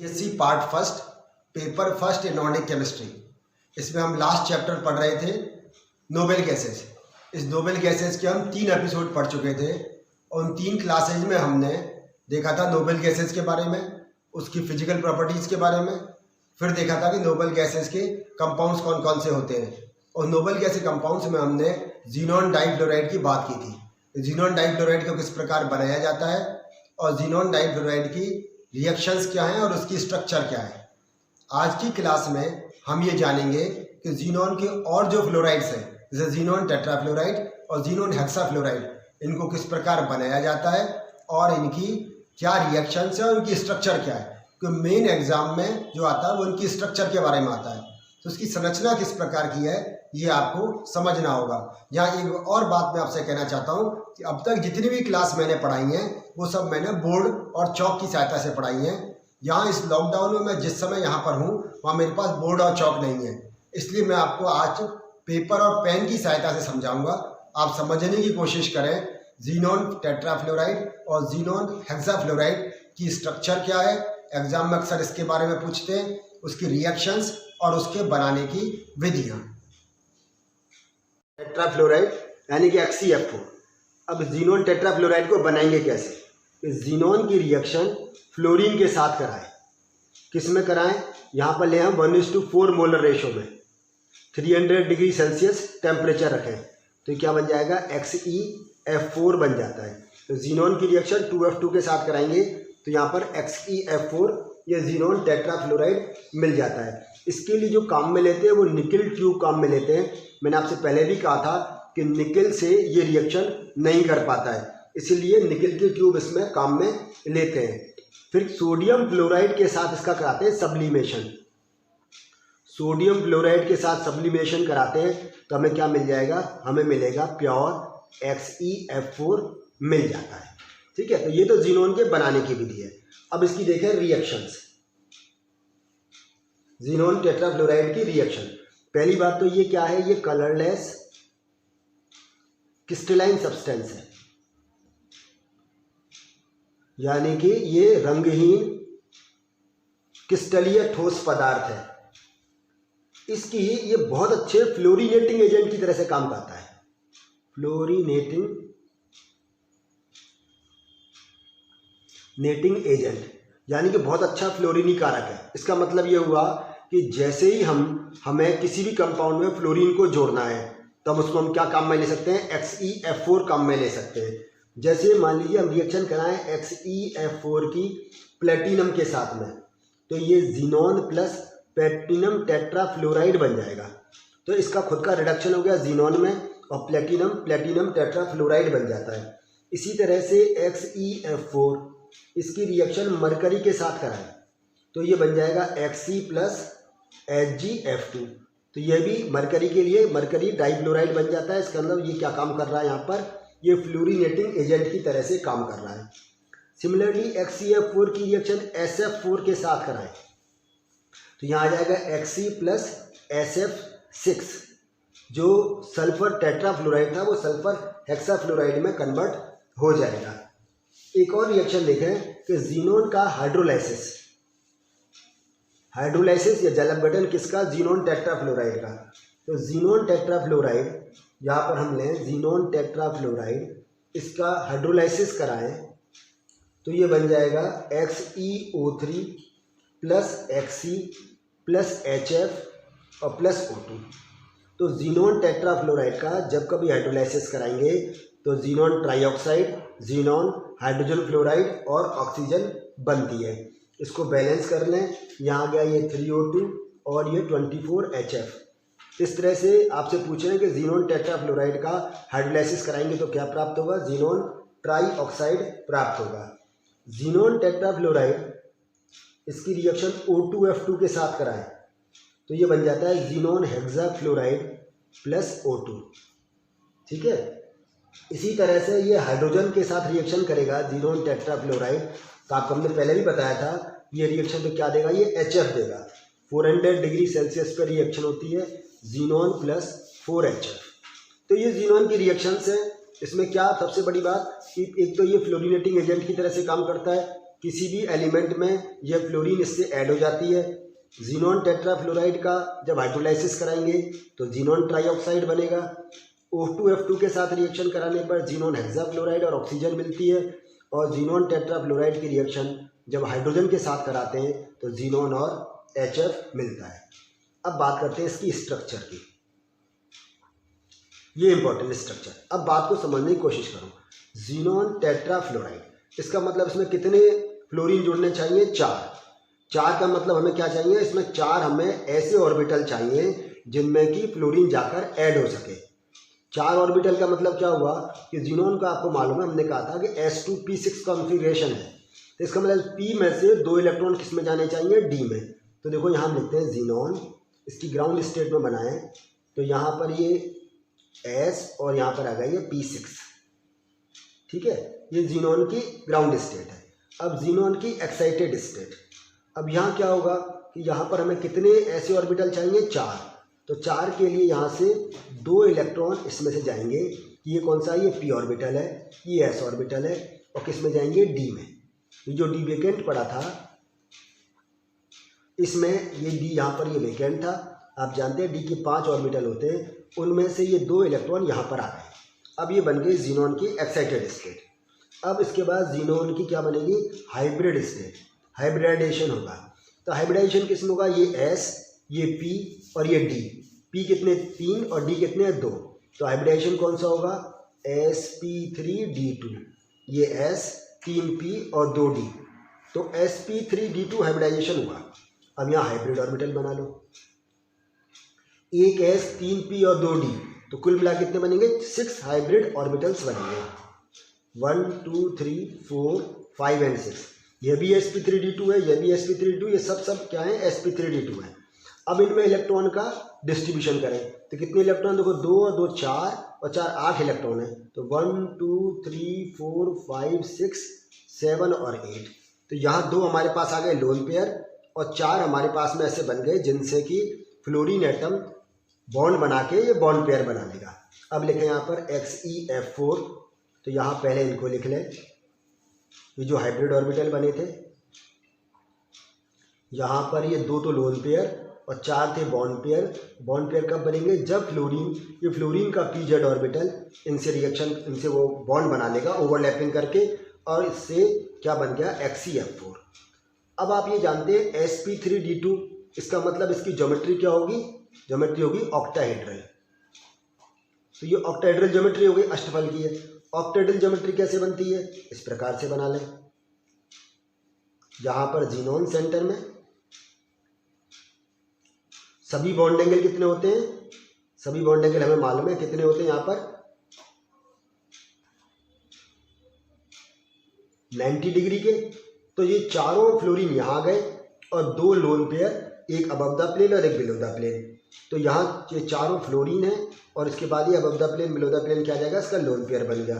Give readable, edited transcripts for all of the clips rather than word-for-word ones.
BSc part first paper first inorganic chemistry. इसमें हम last chapter पढ़ रहे थे नोबेल गैसेस। इस नोबेल गैसेस के हम 3 एपिसोड पढ़ चुके थे और उन 3 क्लासेज में हमने देखा था नोबेल गैसेस के बारे में, उसकी फिजिकल प्रॉपर्टीज़ के बारे में, फिर देखा था कि नोबेल गैसेस के कंपाउंड्स कौन कौन से होते हैं। और नोबेल गैस के कंपाउंड्स में हमने ज़ीनॉन डाइफ्लोराइड की बात की थी। ज़ीनॉन डाइफ्लोराइड को किस प्रकार बनाया जाता है और ज़ीनॉन डाइफ्लोराइड की रिएक्शंस क्या हैं और उसकी स्ट्रक्चर क्या है। आज की क्लास में हम ये जानेंगे कि ज़ीनॉन के और जो फ्लोराइड्स हैं जैसे ज़ीनॉन टेट्राफ्लोराइड और ज़ीनॉन हेक्साफ्लोराइड, इनको किस प्रकार बनाया जाता है और इनकी क्या रिएक्शंस है और उनकी स्ट्रक्चर क्या है। क्योंकि मेन एग्जाम में जो आता है वो इनकी स्ट्रक्चर के बारे में आता है, तो उसकी संरचना किस प्रकार की है ये आपको समझना होगा। यहाँ एक और बात मैं आपसे कहना चाहता हूँ कि अब तक जितनी भी क्लास मैंने पढ़ाई हैं वो सब मैंने बोर्ड और चौक की सहायता से पढ़ाई हैं। यहाँ इस लॉकडाउन में मैं जिस समय यहाँ पर हूँ वहाँ मेरे पास बोर्ड और चौक नहीं है, इसलिए मैं आपको आज पेपर और पेन की सहायता से समझाऊंगा। आप समझने की कोशिश करें ज़ीनॉन टेट्राफ्लोराइड और ज़ीनॉन हेक्साफ्लोराइड की स्ट्रक्चर क्या है। एग्जाम में अक्सर इसके बारे में पूछते हैं, उसकी रिएक्शंस और उसके बनाने की विधियाँ। टेट्राफ्लोराइड यानी कि HCF4। अब ज़ीनॉन टेट्राफ्लोराइड को बनाएंगे कैसे। ज़ीनॉन की रिएक्शन फ्लोरीन के साथ कराएं। किस में कराएं, यहाँ पर ले हम 1:4 मोलर रेशो में 300 डिग्री सेल्सियस टेम्परेचर रखें तो क्या बन जाएगा, HeF4 बन जाता है। तो ज़ीनॉन की रिएक्शन 2F2 के साथ कराएंगे तो यहाँ पर HeF4 ये ज़ीनॉन टेट्राफ्लोराइड मिल जाता है। इसके लिए जो काम में लेते हैं वो निकल ट्यूब काम में लेते हैं। मैंने आपसे पहले भी कहा था कि निकल से ये रिएक्शन नहीं कर पाता है, इसीलिए निकल के ट्यूब इसमें काम में लेते हैं। फिर सोडियम फ्लोराइड के साथ इसका कराते हैं सब्लिमेशन। सोडियम फ्लोराइड के साथ सब्लिमेशन कराते हैं तो हमें क्या मिल जाएगा, हमें मिलेगा प्योर HeF4 मिल जाता है। ठीक है, तो ये तो ज़ीनॉन के बनाने की विधि है। अब इसकी देखें रिएक्शंस, ज़ीनॉन टेट्राफ्लोराइड की रिएक्शन। पहली बात तो ये क्या है, ये कलरलेस क्रिस्टलाइन सब्सटेंस है, यानी कि ये रंगहीन क्रिस्टलीय ठोस पदार्थ है। इसकी ये बहुत अच्छे फ्लोरीनेटिंग एजेंट की तरह से काम करता है। नेटिंग एजेंट यानी कि बहुत अच्छा फ्लोरीनी कारक है। इसका मतलब ये हुआ कि जैसे ही हमें किसी भी कंपाउंड में फ्लोरीन को जोड़ना है तब उसको हम क्या काम में ले सकते हैं, HeF4 काम में ले सकते हैं। जैसे मान लीजिए हम रिएक्शन कराएं HeF4 की प्लेटिनम के साथ में तो ये ज़ीनॉन प्लस प्लेटिनम टेट्राफ्लोराइड बन जाएगा। तो इसका खुद का रिडक्शन हो गया ज़ीनॉन में और प्लेटिनम टेट्राफ्लोराइड बन जाता है। इसी तरह से HeF4 इसकी रिएक्शन मरकरी के साथ कराएं तो ये बन जाएगा Xe प्लस HgF2। तो ये भी मरकरी के लिए मरकरी डाइफ्लोराइड बन जाता है। इसका मतलब ये क्या काम कर रहा है, यहाँ पर ये फ्लोरीनेटिंग एजेंट की तरह से काम कर रहा है। सिमिलरली HCF4 की रिएक्शन SF4 के साथ कराएं तो यहाँ आ जाएगा Xe प्लस SF6। जो सल्फर टेट्राफ्लोराइड था वो सल्फर हेक्साफ्लोराइड में कन्वर्ट हो जाएगा। एक और रिएक्शन देखें कि ज़ीनॉन का हाइड्रोलाइसिस या जल अपघटन किसका, ज़ीनॉन टेट्राफ्लोराइड का। तो ज़ीनॉन टेट्राफ्लोराइड यहाँ पर हम लें ज़ीनॉन टेट्राफ्लोराइड, इसका हाइड्रोलाइसिस कराएं तो ये बन जाएगा XeO3 plus Xe plus HF और प्लस O2। तो ज़ीनॉन टेट्राफ्लोराइड का जब कभी हाइड्रोलाइसिस कराएंगे तो xenon trioxide, xenon hydrogen fluoride और ऑक्सीजन बनती है। इसको बैलेंस कर लें, यहाँ आ गया ये 3O2 और ये 24HF। इस तरह से आपसे पूछ रहे हैं कि ज़ीनॉन टेट्राफ्लोराइड का हाइड्रोलाइसिस कराएंगे तो क्या प्राप्त होगा, ज़ीनॉन ट्राइऑक्साइड प्राप्त होगा। ज़ीनॉन टेट्राफ्लोराइड इसकी रिएक्शन O2F2 के साथ कराएं तो ये बन जाता है ज़ीनॉन हेक्साफ्लोराइड प्लस O2। ठीक है, इसी तरह से ये हाइड्रोजन के साथ रिएक्शन करेगा ज़ीनॉन टेट्राफ्लोराइड। तो आपको हमने पहले भी बताया था ये रिएक्शन तो क्या देगा, ये HF देगा। 400 डिग्री सेल्सियस पर रिएक्शन होती है ज़ीनॉन प्लस 4HF। तो ये ज़ीनॉन की रिएक्शंस हैं। इसमें क्या सबसे बड़ी बात कि एक तो ये फ्लोरीनेटिंग एजेंट की तरह से काम करता है, किसी भी एलिमेंट में यह फ्लोरीन इससे ऐड हो जाती है। जीनोन टेट्राफ्लोराइड का जब हाइड्रोलाइसिस कराएंगे तो जीनोन ट्राईऑक्साइड बनेगा। O2F2 के साथ रिएक्शन कराने पर जीनोन हेक्साफ्लोराइड और ऑक्सीजन मिलती है। और जीनोन टेट्राफ्लोराइड की रिएक्शन जब हाइड्रोजन के साथ कराते हैं तो जीनोन और HF मिलता है। अब बात करते हैं इसकी स्ट्रक्चर की। ये इंपॉर्टेंट स्ट्रक्चर। अब बात को समझने की कोशिश करो। जीनोन टेट्राफ्लोराइड, इसका मतलब इसमें कितने फ्लोरीन जुड़ने चाहिए? 4। 4 का मतलब हमें क्या चाहिए? इसमें 4 हमें ऐसे ऑर्बिटल चाहिए जिनमें कि फ्लोरीन जाकर ऐड हो सके। 4 ऑर्बिटल का मतलब क्या हुआ कि जीनोन का आपको मालूम है, हमने कहा था कि S2P6 कॉन्फ़िगरेशन है, तो इसका मतलब P में से 2 इलेक्ट्रॉन किस में जाने चाहिए? D में। तो देखो यहाँ हम लिखते हैं जीनोन, इसकी ग्राउंड स्टेट में बनाएं तो यहाँ पर ये S और यहाँ पर आ गया ये P6, ठीक है। ये जीनोन की ग्राउंड स्टेट है। अब जीनोन की एक्साइटेड स्टेट, अब यहाँ क्या होगा कि यहाँ पर हमें कितने ऐसे ऑर्बिटल चाहिए? 4। तो 4 के लिए यहाँ से 2 इलेक्ट्रॉन इसमें से जाएंगे। ये कौन सा? ये P ऑर्बिटल है, ये S ऑर्बिटल है, और किस में जाएंगे? D में। ये जो D वेकेंट पड़ा था इसमें, ये D यहाँ पर ये वेकेंट था। आप जानते हैं D के 5 ऑर्बिटल होते हैं, उनमें से ये 2 इलेक्ट्रॉन यहाँ पर आ गए। अब ये बन गई जीनोन की एक्साइटेड स्टेट। अब इसके बाद जीनोन की क्या बनेगी? हाइब्रिड स्टेट, हाइब्रिडाइजेशन होगा। तो हाइब्रिडाइजेशन किस में होगा? ये S, ये P और ये D। P कितने? 3 और D कितने? 2। तो हाइब्रिडाइजेशन कौन सा होगा? sp3d2। ये S, 3P और 2D, तो sp3d2 हाइब्रिडाइजेशन हुआ। अब यहाँ हाइब्रिड ऑर्बिटल बना लो, एक S, 3P और 2D, तो कुल मिला कितने बनेंगे? 6 हाइब्रिड ऑर्बिटल्स बनेंगे। 1 2 3 4 5 और 6। यह भी sp3d2 है, यह भी sp3d2, ये सब क्या है? sp3d2 है। अब इनमें इलेक्ट्रॉन का डिस्ट्रीब्यूशन करें तो कितने इलेक्ट्रॉन? देखो 2 और 2 4 और 4 8 इलेक्ट्रॉन है। तो 1 2 3 4 5 6 7 और 8। तो यहाँ 2 हमारे पास आ गए लोन पेयर और 4 हमारे पास में ऐसे बन गए जिनसे कि फ्लोरीन एटम बॉन्ड बना के ये बॉन्ड पेयर बना लेगा। अब लिखें यहाँ पर XeF4। तो यहाँ पहले इनको लिख लें, ये जो हाइब्रिड ऑर्बिटल बने थे, यहाँ पर ये 2 तो लोन पेयर और 4 थे बॉन्ड पेयर। बॉन्ड पेयर कब बनेंगे? जब ये फ्लोरीन का pz ऑर्बिटल इनसे रिएक्शन, इनसे वो बॉन्ड बना लेगा ओवरलैपिंग करके, और इससे क्या बन गया? XeF4। अब आप ये जानते हैं sp3d2, इसका मतलब इसकी ज्योमेट्री क्या होगी? ज्योमेट्री होगी ऑक्टाहेड्रल। तो ये ऑक्टाहेड्रल ज्योमेट्री होगी, अष्टफल की है। ऑक्टाहेड्रल ज्योमेट्री कैसे बनती है? इस प्रकार से बना लें। यहाँ पर जीनोन सेंटर में सभी बॉन्ड एंगल कितने होते हैं? सभी बॉन्ड एंगल हमें मालूम है कितने होते हैं। यहाँ पर 90 डिग्री के। तो ये चारों फ्लोरीन यहाँ गए और 2 लोन पेयर, एक अबव द प्लेन और एक बिलो द प्लेन। तो यहाँ ये चारों फ्लोरीन है और इसके बाद ये above the plane below the plane क्या आ जाएगा? इसका लोन पेयर बन गया।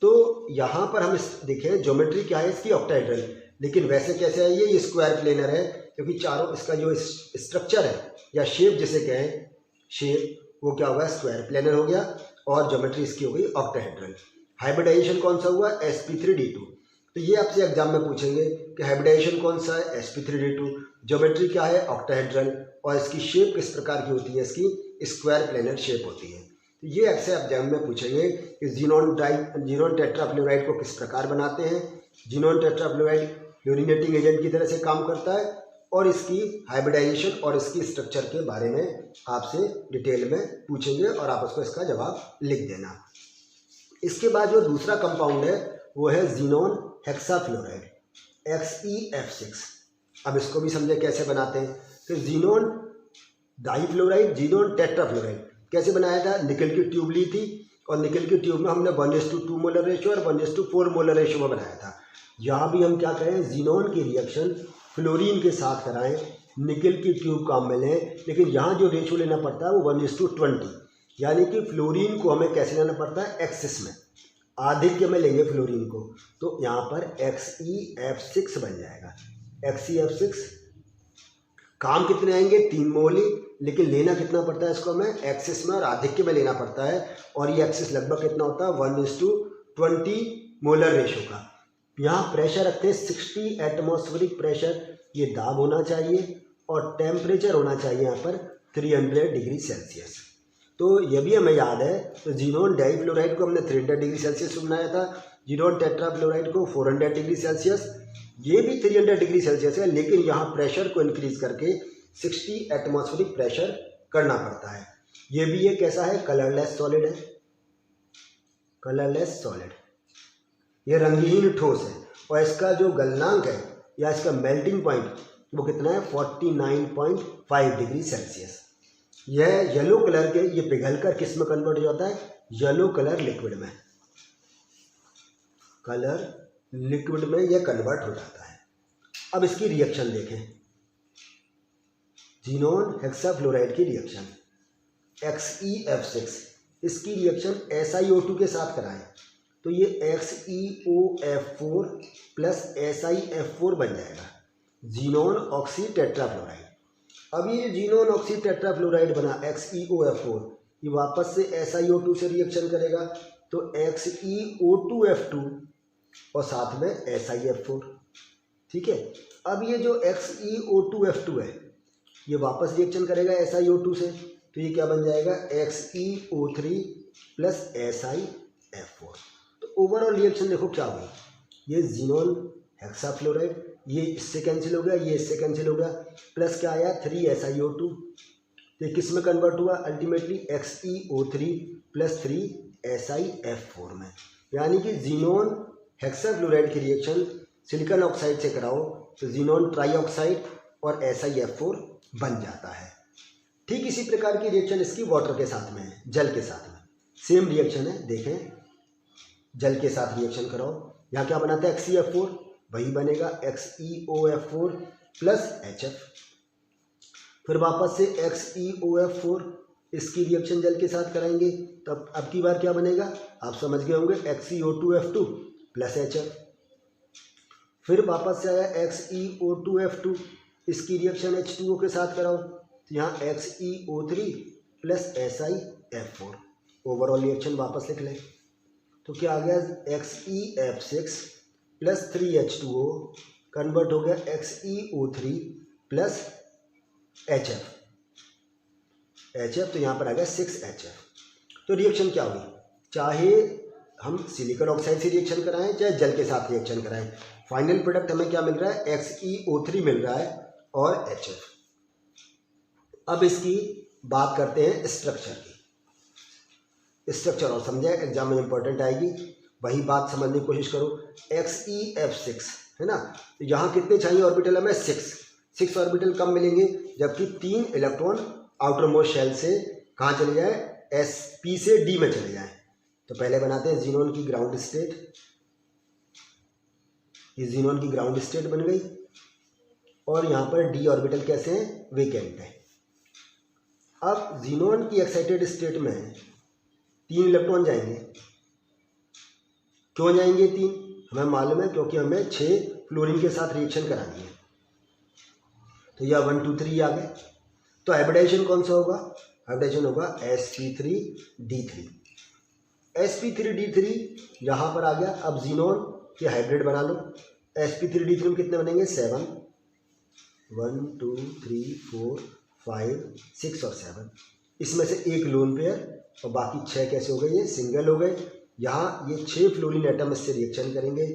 तो यहाँ पर हम देखें ज्योमेट्री क्या है इसकी? ऑक्टाहेड्रल। लेकिन वैसे कैसे है? ये स्क्वायर प्लेनर है, क्योंकि चारों इसका जो स्ट्रक्चर है या शेप जिसे कहें, शेप, वो क्या होगा? स्क्वायर प्लेनर हो गया और ज्योमेट्री इसकी हो गई ऑक्टाहेड्रल। हाइब्रिडाइजेशन कौन सा हुआ? sp3d2। तो ये आपसे एग्जाम में पूछेंगे कि हाइब्रिडाइजेशन कौन सा है? sp3d2। ज्योमेट्री क्या है? ऑक्टाहेड्रल। और इसकी शेप किस प्रकार की होती है? इसकी स्क्वायर प्लेनर शेप होती है। तो ये आपसे एग्जाम में पूछेंगे कि जीनोन टेट्राफ्लोराइड को किस प्रकार बनाते हैं। जीनोन टेट्राफ्लोराइड फ्लोरीनेटिंग एजेंट की तरह से काम करता है और इसकी हाइब्रिडाइजेशन और इसकी स्ट्रक्चर के बारे में आपसे डिटेल में पूछेंगे और आप उसको इसका जवाब लिख देना। इसके बाद जो दूसरा कंपाउंड है वो है जीनोन हेक्साफ्लोराइड, XeF6। अब इसको भी समझे कैसे बनाते हैं। तो जीनोन डाइफ्लोराइड, जीनोन टेट्राफ्लोराइड कैसे बनाया था? निकल की ट्यूब ली थी और निकल की ट्यूब में हमने 1:2 मोलर रेशियो और 1:4 मोलर रेशियो में बनाया था। यहाँ भी हम क्या करें? जीनोन की रिएक्शन फ्लोरीन के साथ कराएं, निकल की ट्यूब काम में लें, लेकिन यहाँ जो रेशियो लेना पड़ता है वो 1:20, यानी कि फ्लोरीन को हमें कैसे लेना पड़ता है? एक्सिस में, आधिक्य में लेंगे फ्लोरीन को। तो यहाँ पर XeF6 बन जाएगा। XeF6 काम कितने आएंगे? 3 मोल ही, लेकिन लेना कितना पड़ता है इसको हमें? एक्सिस में और आधिक्य में लेना पड़ता है। और ये एक्सिस लगभग कितना होता है? 1:20 मोलर रेशियो का। यहाँ प्रेशर रखते हैं 60 एटमॉस्फेरिक प्रेशर, ये दाब होना चाहिए और टेम्परेचर होना चाहिए यहाँ पर 300 डिग्री सेल्सियस। तो ये भी हमें याद है, तो जीनोन डाइफ्लोराइड को हमने 300 डिग्री सेल्सियस बनाया था, जीनोन टेट्राफ्लोराइड को 400 डिग्री सेल्सियस, ये भी 300 डिग्री सेल्सियस है, लेकिन यहाँ प्रेशर को इंक्रीज करके 60 एटमॉस्फेरिक प्रेशर करना पड़ता है। ये भी ये कैसा है, कलरलेस सॉलिड है, कलरलेस सॉलिड, ये रंगहीन ठोस है और इसका जो गलनांक है या इसका मेल्टिंग पॉइंट वो कितना है, 49.5 डिग्री सेल्सियस। यह येलो कलर के, ये पिघलकर किस में कन्वर्ट हो जाता है, येलो कलर लिक्विड में, कलर लिक्विड में यह कन्वर्ट हो जाता है। अब इसकी रिएक्शन देखें, जीनोन हेक्साफ्लोराइड की रिएक्शन XeF6, इसकी रिएक्शन SiO2 के साथ कराएं तो ये XeOF4 प्लस SiF4 बन जाएगा, जीनोन ऑक्सी टेट्राफ्लोराइड। अब ये जीनोन ऑक्सी टेट्राफ्लोराइड बना XeOF4, ये वापस से SiO2 से रिएक्शन करेगा तो XeO2F2 और साथ में SiF4, ठीक है। अब ये जो XeO2F2 है ये वापस रिएक्शन करेगा SiO2 से, तो ये क्या बन जाएगा, XeO3 प्लस SiF4। तो ओवरऑल रिएक्शन देखो क्या हुई, ये जीनोन हेक्साफ्लोराइड ये इससे कैंसिल हो गया, ये इससे कैंसिल हो गया, प्लस क्या आया 3SiO2, तो किस में कन्वर्ट हुआ अल्टीमेटली XeO3 प्लस 3SiF4 में। यानी कि जीनोन हेक्साफ्लोराइड की रिएक्शन सिलिकॉन ऑक्साइड से कराओ तो जीनोन ट्राईऑक्साइड और SiF4 बन जाता है। ठीक इसी प्रकार की रिएक्शन इसकी वाटर के साथ में है, जल के साथ में सेम रिएक्शन है। देखें, जल के साथ रिएक्शन कराओ, यहाँ क्या बनाता है XeF4, वही बनेगा XeOF4 प्लस HF, फिर वापस से XeOF4, इसकी रिएक्शन जल के साथ कराएंगे तब अब की बार क्या बनेगा, आप समझ गए होंगे, XeO2F2 प्लस HF, फिर वापस से आया XeO2F2, इसकी रिएक्शन H2O के साथ कराओ तो यहाँ XeO3 plus SiF4। Overall reaction वापस लिख लें तो क्या आ गया, XeF6 प्लस 3H2O कन्वर्ट हो गया XeO3 प्लस HF, तो यहाँ पर आ गया 6HF। तो रिएक्शन क्या हुई, चाहे हम सिलिकॉन ऑक्साइड से रिएक्शन कराएं चाहे जल के साथ रिएक्शन कराएं, फाइनल प्रोडक्ट हमें क्या मिल रहा है, XeO3 मिल रहा है और HF। अब इसकी बात करते हैं स्ट्रक्चर की, स्ट्रक्चर और समझे एग्जाम में इंपॉर्टेंट आएगी, वही बात समझने की कोशिश करो। XeF6 है ना, तो यहाँ कितने चाहिए ऑर्बिटल हमें, 6 ऑर्बिटल कम मिलेंगे, जबकि 3 इलेक्ट्रॉन आउटर मोस्ट शेल से कहाँ चले जाए, P से D में चले जाएं। तो पहले बनाते हैं जीनोन की ग्राउंड स्टेट, ये जीनोन की ग्राउंड स्टेट बन गई और यहाँ पर D ऑर्बिटल कैसे हैं, वेकेंट है। अब जीनोन की एक्साइटेड स्टेट में 3 इलेक्ट्रॉन जाएंगे, क्यों जाएंगे 3, हमें मालूम है क्योंकि हमें 6 फ्लोरीन के साथ रिएक्शन करानी है। तो यह 1 2 3 आ गए, तो हाइब्रिडाइजेशन कौन सा होगा, हाइब्रिडाइजेशन होगा sp3d3, sp3d3 यहाँ पर आ गया। अब जीनोन के हाइब्रिड बना लो, sp3d3 में कितने बनेंगे, 7, 1 2 3 4 5 6 और 7, इसमें से एक लोन पेयर और बाकी 6 कैसे हो गए, ये सिंगल हो गए। यहाँ ये 6 फ्लोरीन एटम इससे रिएक्शन करेंगे,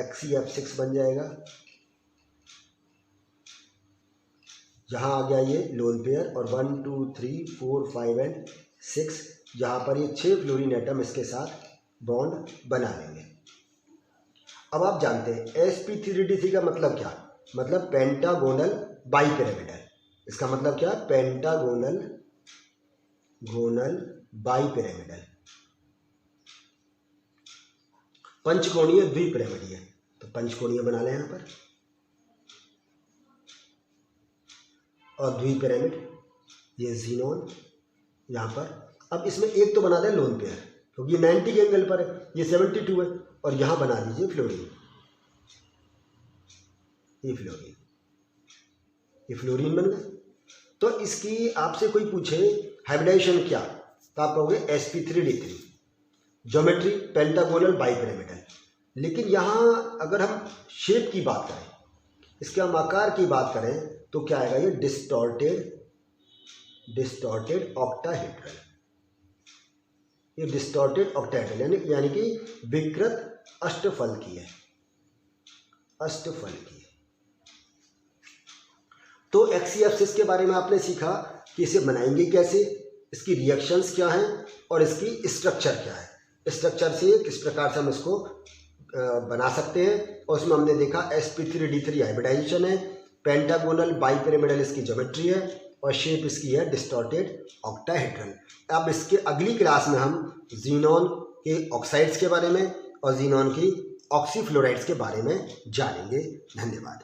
XeF6 बन जाएगा, यहाँ आ गया ये लोन पेयर और 1 2 3 4 5 एंड 6, जहाँ पर ये 6 फ्लोरीन एटम इसके साथ बॉन्ड बना लेंगे। अब आप जानते हैं sp3d3 का मतलब क्या, मतलब पेंटागोनल बाइपिरामिडल, इसका मतलब क्या, पेंटागोनल बाइपिरामिडल, पंचकोणीय द्विपिरामिडीय। तो पंचकोणीय बना लें यहाँ पर और द्विपिरामिड, ये जीनोन यहाँ पर। अब इसमें एक तो बना दें लोन पेयर, क्योंकि ये 90 के एंगल पर है, ये 72 है, और यहाँ बना दीजिए फ्लोरीन, ये फ्लोरीन बन गए। तो इसकी आपसे कोई पूछे हाइब्रिडाइजेशन क्या, तो आप कहोगे sp3d3, ज्योमेट्री पेंटागोनल बाइपिरामिडल। लेकिन यहाँ अगर हम शेप की बात करें, इसके हम आकार की बात करें, तो क्या आएगा, ये डिस्टॉर्टेड ऑक्टाहेड्रल। ये डिस्टॉर्टेड ऑक्टाहेड्रल यानी कि विकृत अष्टफलकीय है, अष्टफलकीय। तो एक्सीएप्सिस के बारे में आपने सीखा कि इसे बनाएंगे कैसे, इसकी रिएक्शंस क्या हैं और इसकी स्ट्रक्चर क्या है। स्ट्रक्चर से किस प्रकार से हम इसको बना सकते हैं, और उसमें हमने देखा sp3d3 हाइब्रिडाइजेशन है, पेंटागोनल बाइपिरामिडल इसकी ज्योमेट्री है, और शेप इसकी है डिस्टॉर्टेड ऑक्टाहेड्रल। अब इसके अगली क्लास में हम ज़ीनॉन के ऑक्साइड्स के बारे में और ज़ीनॉन की ऑक्सीफ्लोराइड्स के बारे में जानेंगे। धन्यवाद।